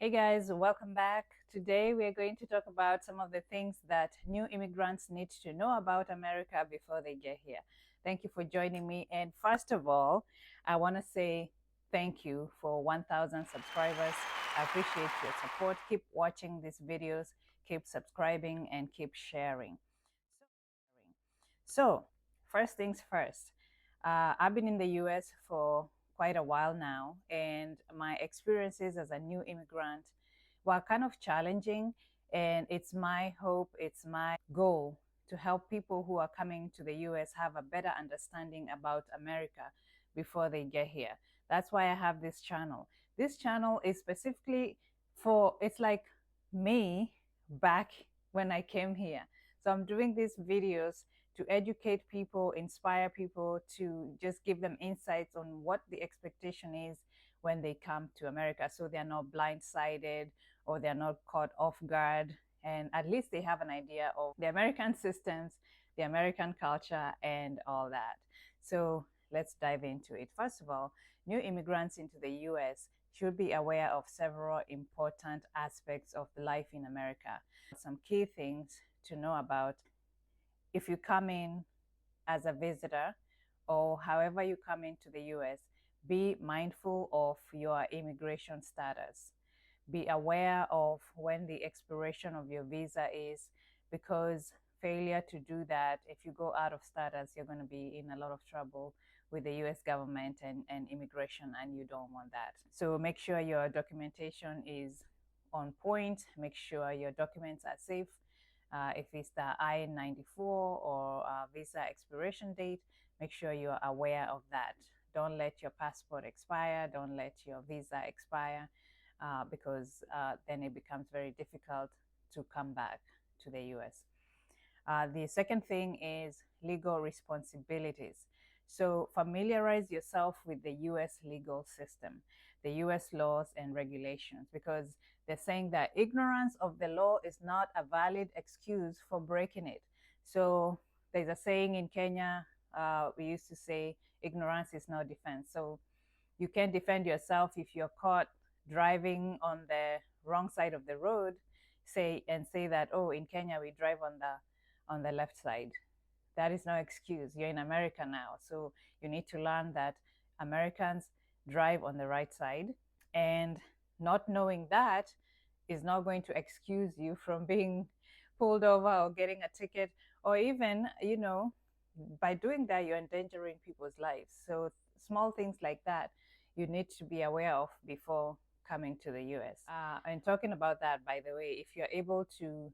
Hey guys, welcome back. Today we are going to talk about some of the things that new immigrants need to know about America before they get here. Thank you for joining me. And first of all, I want to say thank you for 1,000 subscribers. I appreciate your support. Keep watching these videos, keep subscribing, and keep sharing. So, first things first. I've been in the US for quite a while now, and my experiences as a new immigrant were kind of challenging. And it's my hope, it's my goal to help people who are coming to the US have a better understanding about America before they get here. That's why I have this channel. This channel is specifically for, it's like me back when I came here. So I'm doing these videos to educate people, inspire people, to just give them insights on what the expectation is when they come to America, so they're not blindsided or they're not caught off guard. And at least they have an idea of the American systems, the American culture, and all that. So let's dive into it. First of all, new immigrants into the US should be aware of several important aspects of life in America. Some key things to know about if you come in as a visitor or however you come into the US, be mindful of your immigration status. Be aware of when the expiration of your visa is, because failure to do that, if you go out of status, you're going to be in a lot of trouble with the US government and immigration, and you don't want that. So make sure your documentation is on point, make sure your documents are safe. If it's the I-94 or visa expiration date, make sure you're aware of that. Don't let your passport expire, don't let your visa expire, because then it becomes very difficult to come back to the US. The second thing is legal responsibilities. So familiarize yourself with the US legal system, the US laws and regulations, because they're saying that ignorance of the law is not a valid excuse for breaking it. So there's a saying in Kenya, we used to say, ignorance is no defense. So you can't defend yourself if you're caught driving on the wrong side of the road, say that, oh, in Kenya we drive on the left side. That is no excuse. You're in America now. So you need to learn that Americans drive on the right side. And not knowing that is not going to excuse you from being pulled over or getting a ticket, or even, by doing that, you're endangering people's lives. So small things like that you need to be aware of before coming to the US. And talking about that, by the way, if you're able to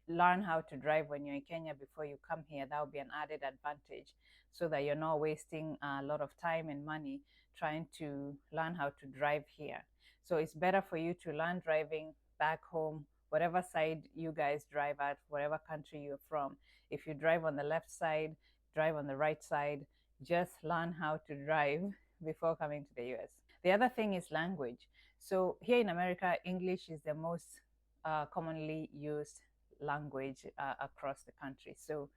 learn how to drive when you're in Kenya before you come here, that will be an added advantage, so that you're not wasting a lot of time and money trying to learn how to drive here. So it's better for you to learn driving back home, whatever side you guys drive at, whatever country you're from. If you drive on the left side, drive on the right side, just learn how to drive before coming to the US. The other thing is language. So here in America, English is the most commonly used language across the country. So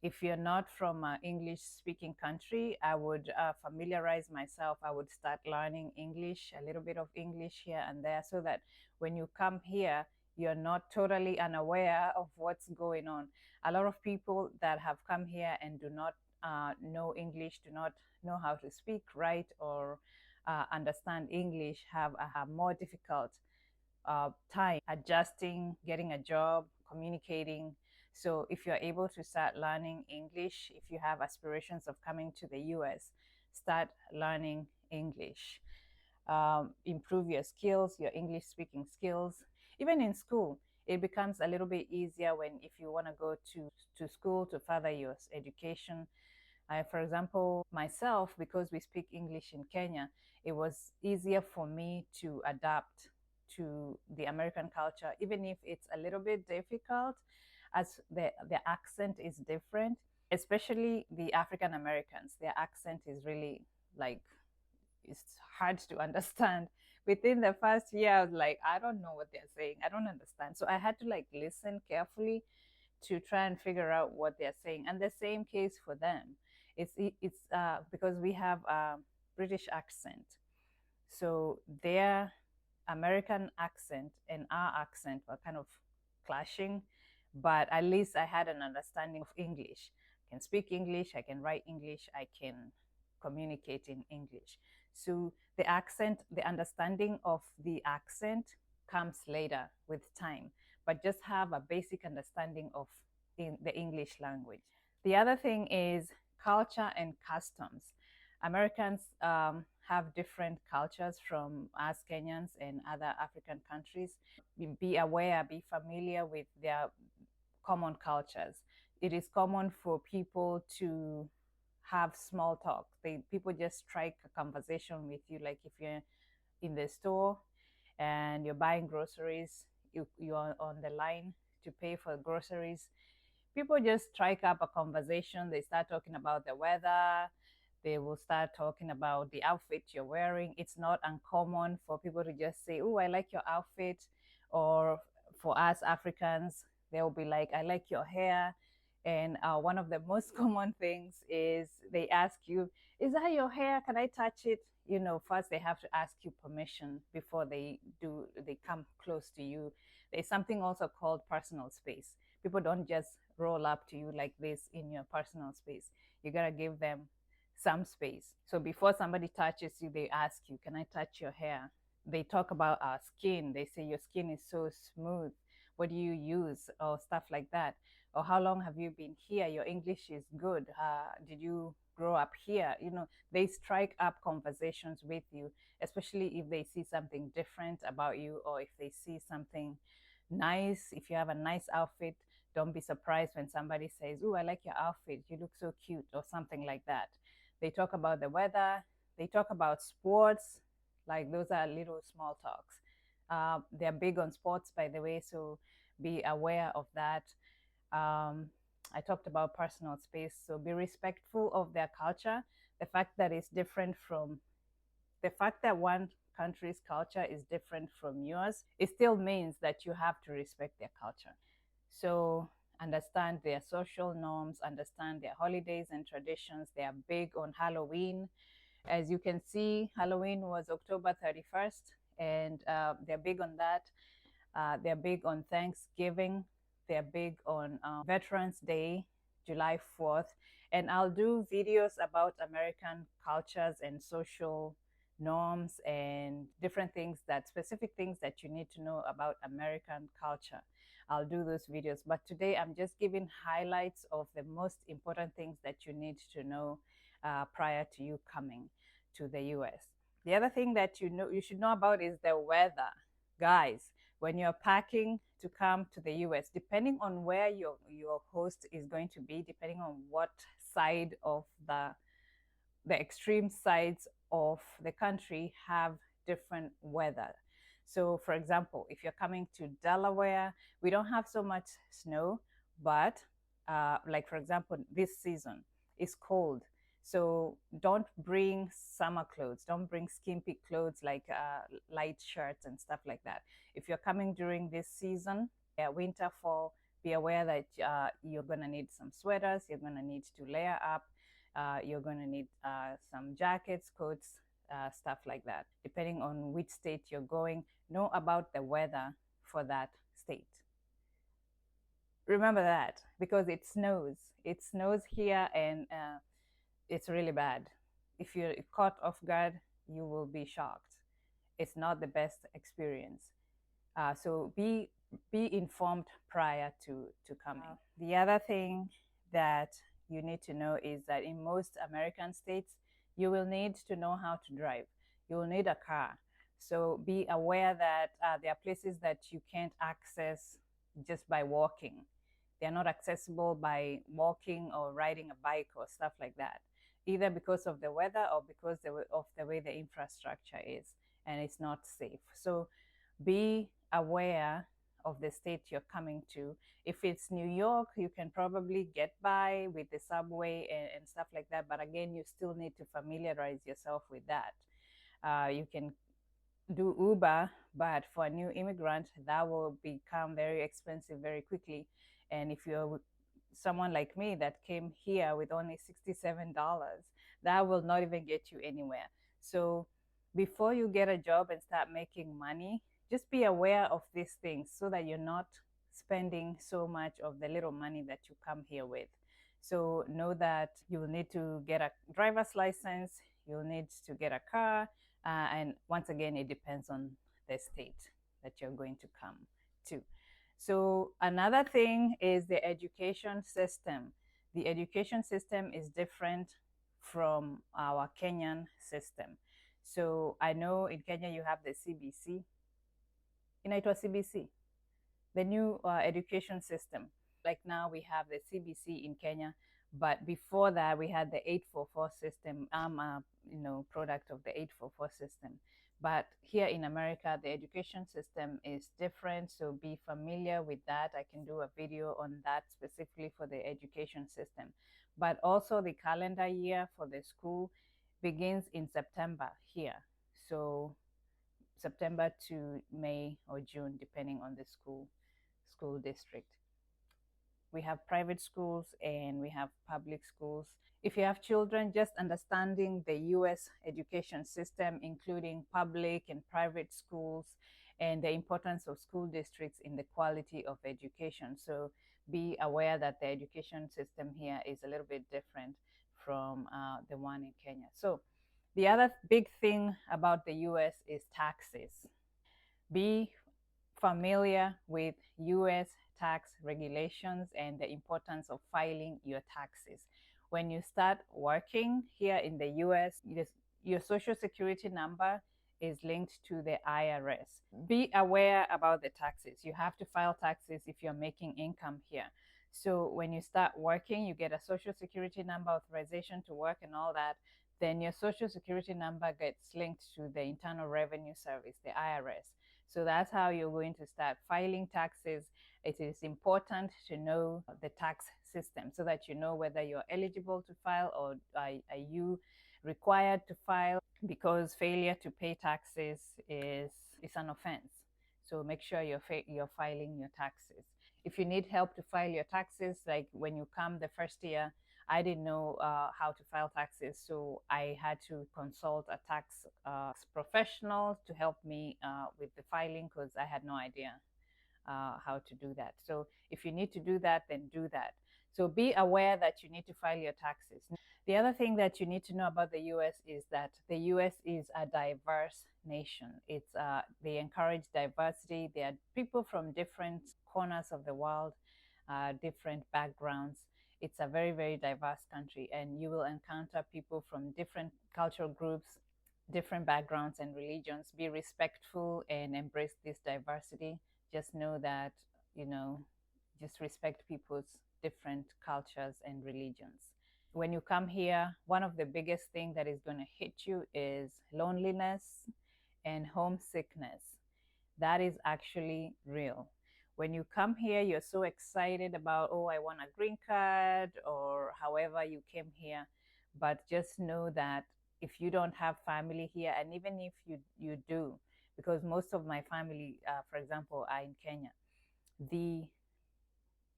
if you're not from an English speaking country, I would familiarize myself. I would start learning English, a little bit of English here and there, so that when you come here, you're not totally unaware of what's going on. A lot of people that have come here and do not know English, do not know how to speak, write, or understand English, have a more difficult time adjusting, getting a job, communicating. So if you're able to start learning English, if you have aspirations of coming to the US, start learning English. Improve your skills, your English speaking skills. Even in school, it becomes a little bit easier when, if you want to go to school to further your education. For example, myself, because we speak English in Kenya, it was easier for me to adapt to the American culture, even if it's a little bit difficult, as the accent is different, especially the African Americans. Their accent is really like, it's hard to understand. Within the first year, I was like, I don't know what they're saying. I don't understand. So I had to like listen carefully to try and figure out what they're saying. And the same case for them. It's because we have a British accent. So their American accent and our accent were kind of clashing, but at least I had an understanding of English. I can speak English, I can write English, I can communicate in English. So the accent, the understanding of the accent comes later with time, but just have a basic understanding of in the English language. The other thing is culture and customs. Americans have different cultures from us Kenyans and other African countries. Be aware, be familiar with their common cultures. It is common for people to have small talk. People just strike a conversation with you, like if you're in the store and you're buying groceries, you're on the line to pay for groceries. People just strike up a conversation. They start talking about the weather. They will start talking about the outfit you're wearing. It's not uncommon for people to just say, "Oh, I like your outfit," or for us Africans, they'll be like, "I like your hair." And one of the most common things is they ask you, "Is that your hair? Can I touch it?" You know, first they have to ask you permission before they come close to you. There's something also called personal space. People don't just roll up to you like this in your personal space. You gotta give them some space. So before somebody touches you, they ask you, "Can I touch your hair?" They talk about our skin. They say, "Your skin is so smooth. What do you use?" Or stuff like that. Or, "How long have you been here? Your English is good. Did you grow up here?" You know, they strike up conversations with you, especially if they see something different about you, or if they see something nice. If you have a nice outfit, don't be surprised when somebody says, "Oh, I like your outfit. You look so cute," or something like that. They talk about the weather. They talk about sports. Like those are little small talks. They're big on sports, by the way, so be aware of that. I talked about personal space, so be respectful of their culture. The fact that it's different from the fact that one country's culture is different from yours, it still means that you have to respect their culture. So understand their social norms, understand their holidays and traditions. They are big on Halloween. As you can see, Halloween was October 31st, and they're big on that. They're big on Thanksgiving. They're big on Veterans Day, July 4th. And I'll do videos about American cultures and social norms and different things that specific things that you need to know about American culture. I'll do those videos. But today I'm just giving highlights of the most important things that you need to know prior to you coming to the US. The other thing that you should know about is the weather. Guys, when you're packing to come to the US, depending on where your host is going to be, depending on what side of the extreme sides of the country have different weather. So, for example, if you're coming to Delaware, we don't have so much snow, but like for example, this season is cold. So don't bring summer clothes. Don't bring skimpy clothes like light shirts and stuff like that. If you're coming during this season, winter, fall, be aware that you're going to need some sweaters. You're going to need to layer up. You're going to need some jackets, coats, stuff like that. Depending on which state you're going, know about the weather for that state. Remember that because it snows. It snows here and it's really bad. If you're caught off guard, you will be shocked. It's not the best experience. So be informed prior to coming. The other thing that you need to know is that in most American states, you will need to know how to drive. You will need a car. So be aware that there are places that you can't access just by walking. They're not accessible by walking or riding a bike or stuff like that, either because of the weather or because of the way the infrastructure is, and it's not safe. So be aware of the state you're coming to. If it's New York, you can probably get by with the subway and stuff like that. But again, you still need to familiarize yourself with that. You can do Uber, but for a new immigrant, that will become very expensive very quickly. And if you're someone like me that came here with only $67, that will not even get you anywhere. So before you get a job and start making money, just be aware of these things so that you're not spending so much of the little money that you come here with. So know that you will need to get a driver's license, you'll need to get a car, and once again, it depends on the state that you're going to come to. So another thing is the education system. The education system is different from our Kenyan system. So I know in Kenya you have the CBC, inaitwa CBC, the new education system. Like now we have the CBC in Kenya, but before that we had the 844 system. I'm a product of the 844 system. But here in America, the education system is different. So be familiar with that. I can do a video on that specifically for the education system. But also the calendar year for the school begins in September here. So September to May or June, depending on the school district. We have private schools and we have public schools. If you have children, just understanding the US education system, including public and private schools, and the importance of school districts in the quality of education. So be aware that the education system here is a little bit different from the one in Kenya. So the other big thing about the US is taxes. Be familiar with US tax regulations and the importance of filing your taxes. When you start working here in the US, your social security number is linked to the IRS. Be aware about the taxes. You have to file taxes if you're making income here. So when you start working, you get a social security number, authorization to work, and all that. Then your social security number gets linked to the Internal Revenue Service, the IRS. So that's how you're going to start filing taxes. It is important to know the tax system so that you know whether you're eligible to file or are you required to file, because failure to pay taxes is an offense. So make sure you're filing your taxes. If you need help to file your taxes, like when you come the first year, I didn't know how to file taxes, so I had to consult a tax professional to help me with the filing because I had no idea how to do that. So if you need to do that, then do that. So be aware that you need to file your taxes. The other thing that you need to know about the US is that the US is a diverse nation. They encourage diversity. There are people from different corners of the world, different backgrounds. It's a very, very diverse country, and you will encounter people from different cultural groups, different backgrounds and religions. Be respectful and embrace this diversity. Just know that, just respect people's different cultures and religions. When you come here, one of the biggest things that is going to hit you is loneliness and homesickness. That is actually real. When you come here, you're so excited about, oh, I want a green card, or however you came here. But just know that if you don't have family here, and even if you do, because most of my family, for example, are in Kenya, the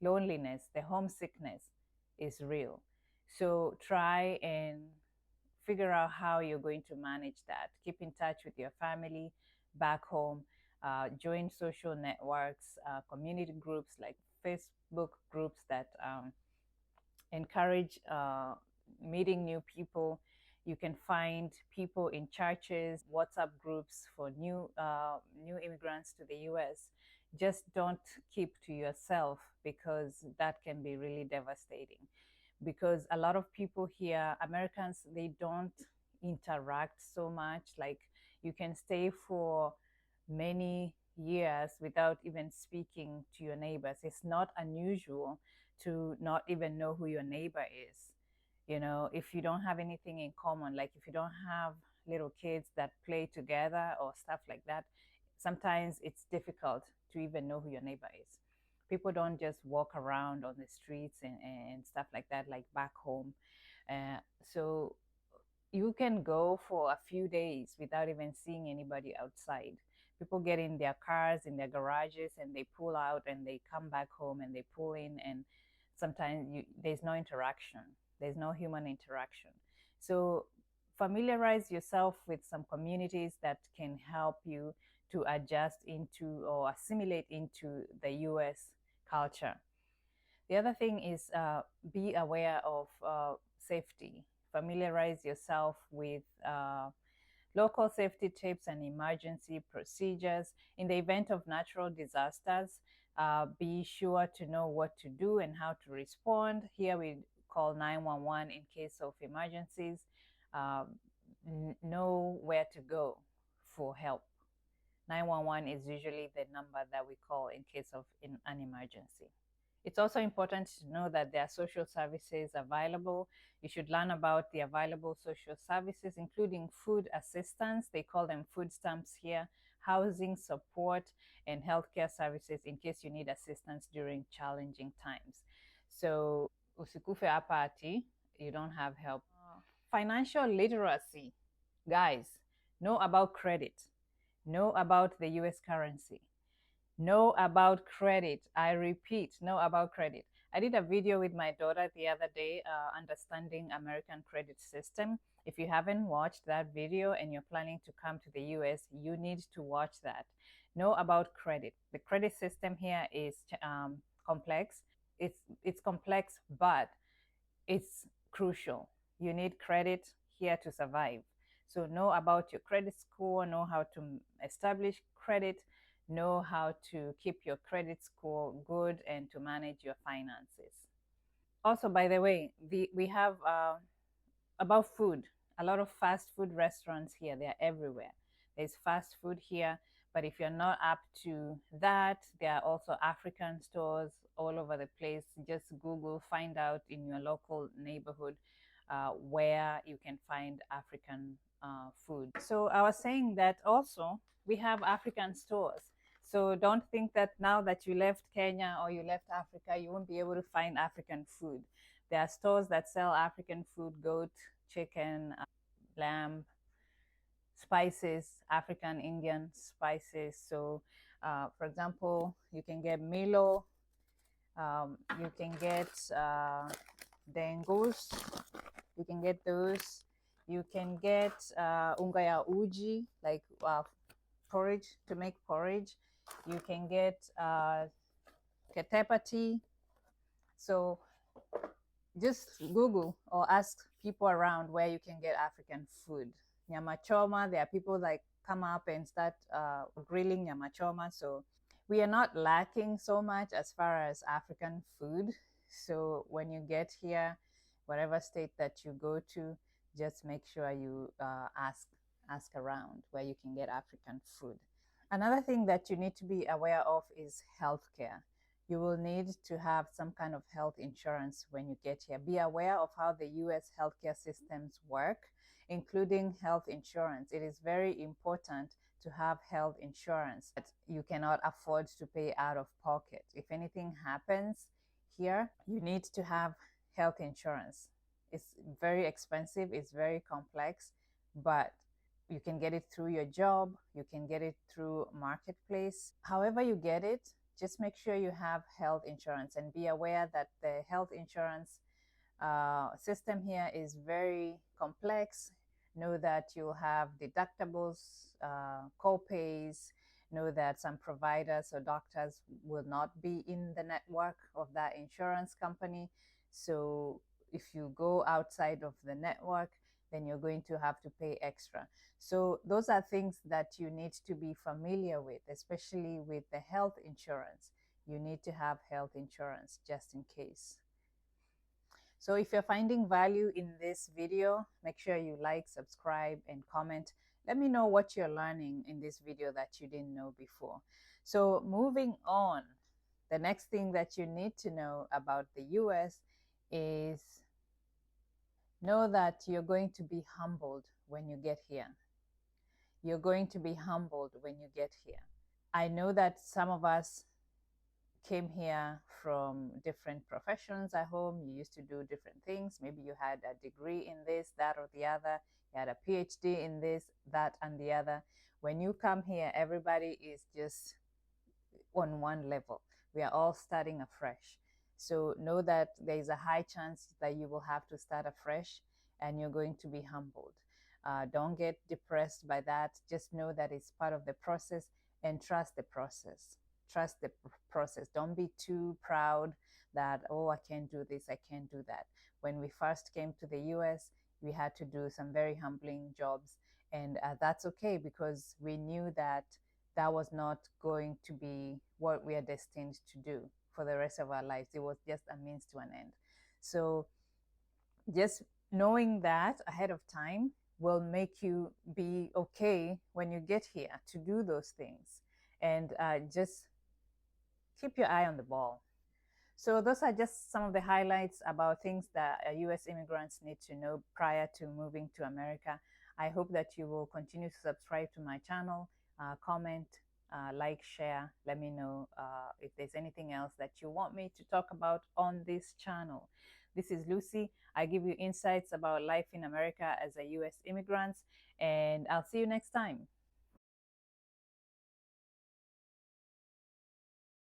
loneliness, the homesickness is real. So try and figure out how you're going to manage that. Keep in touch with your family back home. Join social networks, community groups like Facebook groups that encourage meeting new people. You can find people in churches, WhatsApp groups for new immigrants to the U.S. Just don't keep to yourself, because that can be really devastating. Because a lot of people here, Americans, they don't interact so much. Like, you can stay for many years without even speaking to your neighbors. It's not unusual to not even know who your neighbor is. If you don't have anything in common, like if you don't have little kids that play together or stuff like that, sometimes it's difficult to even know who your neighbor is. People don't just walk around on the streets and stuff like that, like back home. So you can go for a few days without even seeing anybody outside. People get in their cars, in their garages, and they pull out and they come back home and they pull in, and sometimes there's no interaction. There's no human interaction. So familiarize yourself with some communities that can help you to adjust into or assimilate into the US culture. The other thing is be aware of safety. Familiarize yourself with local safety tips and emergency procedures. In the event of natural disasters, be sure to know what to do and how to respond. Here we call 911 in case of emergencies. Uh, know where to go for help. 911 is usually the number that we call in case of an emergency. It's also important to know that there are social services available. You should learn about the available social services, including food assistance. They call them food stamps here, housing support, and healthcare services in case you need assistance during challenging times. So, usikufe apati, you don't have help. Financial literacy. Guys, know about credit, know about the US currency, know about credit. I repeat, know about credit. I did a video with my daughter the other day, understanding American credit system. If you haven't watched that video and you're planning to come to the US, you need to watch that. Know about credit. The credit system here is complex. It's complex, but it's crucial. You need credit here to survive. So know about your credit score, know how to establish credit, know how to keep your credit score good, and to manage your finances. Also, by the way, we have about food. A lot of fast food restaurants here, they're everywhere. There's fast food here, but if you're not up to that, there are also African stores all over the place. Just Google, find out in your local neighborhood where you can find African food. So I was saying that also we have African stores. So don't think that now that you left Kenya or you left Africa, you won't be able to find African food. There are stores that sell African food, goat, chicken, lamb, spices, African, Indian spices. So, for example, you can get Milo, you can get dengus, you can get those. You can get unga ya uji, like porridge, to make porridge. You can get ketepati. So just Google or ask people around where you can get African food. Nyama choma, there are people like come up and start grilling nyama choma. So we are not lacking so much as far as African food. So when you get here, whatever state that you go to, just make sure you ask around where you can get African food. Another thing that you need to be aware of is healthcare. You will need to have some kind of health insurance when you get here. Be aware of how the US healthcare systems work, including health insurance. It is very important to have health insurance that you cannot afford to pay out of pocket. If anything happens here, you need to have health insurance. It's very expensive, it's very complex, but you can get it through your job, you can get it through marketplace. However you get it, just make sure you have health insurance and be aware that the health insurance system here is very complex. Know that you'll have deductibles, co-pays. Know that some providers or doctors will not be in the network of that insurance company. So if you go outside of the network, then you're going to have to pay extra. So those are things that you need to be familiar with, especially with the health insurance. You need to have health insurance just in case. So if you're finding value in this video, make sure you like, subscribe, and comment. Let me know what you're learning in this video that you didn't know before. So moving on, the next thing that you need to know about the US is know that you're going to be humbled when you get here. You're going to be humbled when you get here. I know that some of us came here from different professions at home. You used to do different things. Maybe you had a degree in this, that, or the other. You had a PhD in this, that, and the other. When you come here, everybody is just on one level. We are all starting afresh. So know that there is a high chance that you will have to start afresh and you're going to be humbled. Don't get depressed by that. Just know that it's part of the process and trust the process. Trust the process. Don't be too proud that, oh, I can't do this, I can't do that. When we first came to the US, we had to do some very humbling jobs. And that's okay because we knew that that was not going to be what we are destined to do for the rest of our lives. It was just a means to an end. So just knowing that ahead of time will make you be okay when you get here to do those things. And just keep your eye on the ball. So those are just some of the highlights about things that US immigrants need to know prior to moving to America. I hope that you will continue to subscribe to my channel, comment, like, share. Let me know if there's anything else that you want me to talk about on this channel. This is Lucy. I give you insights about life in America as a US immigrant, and I'll see you next time.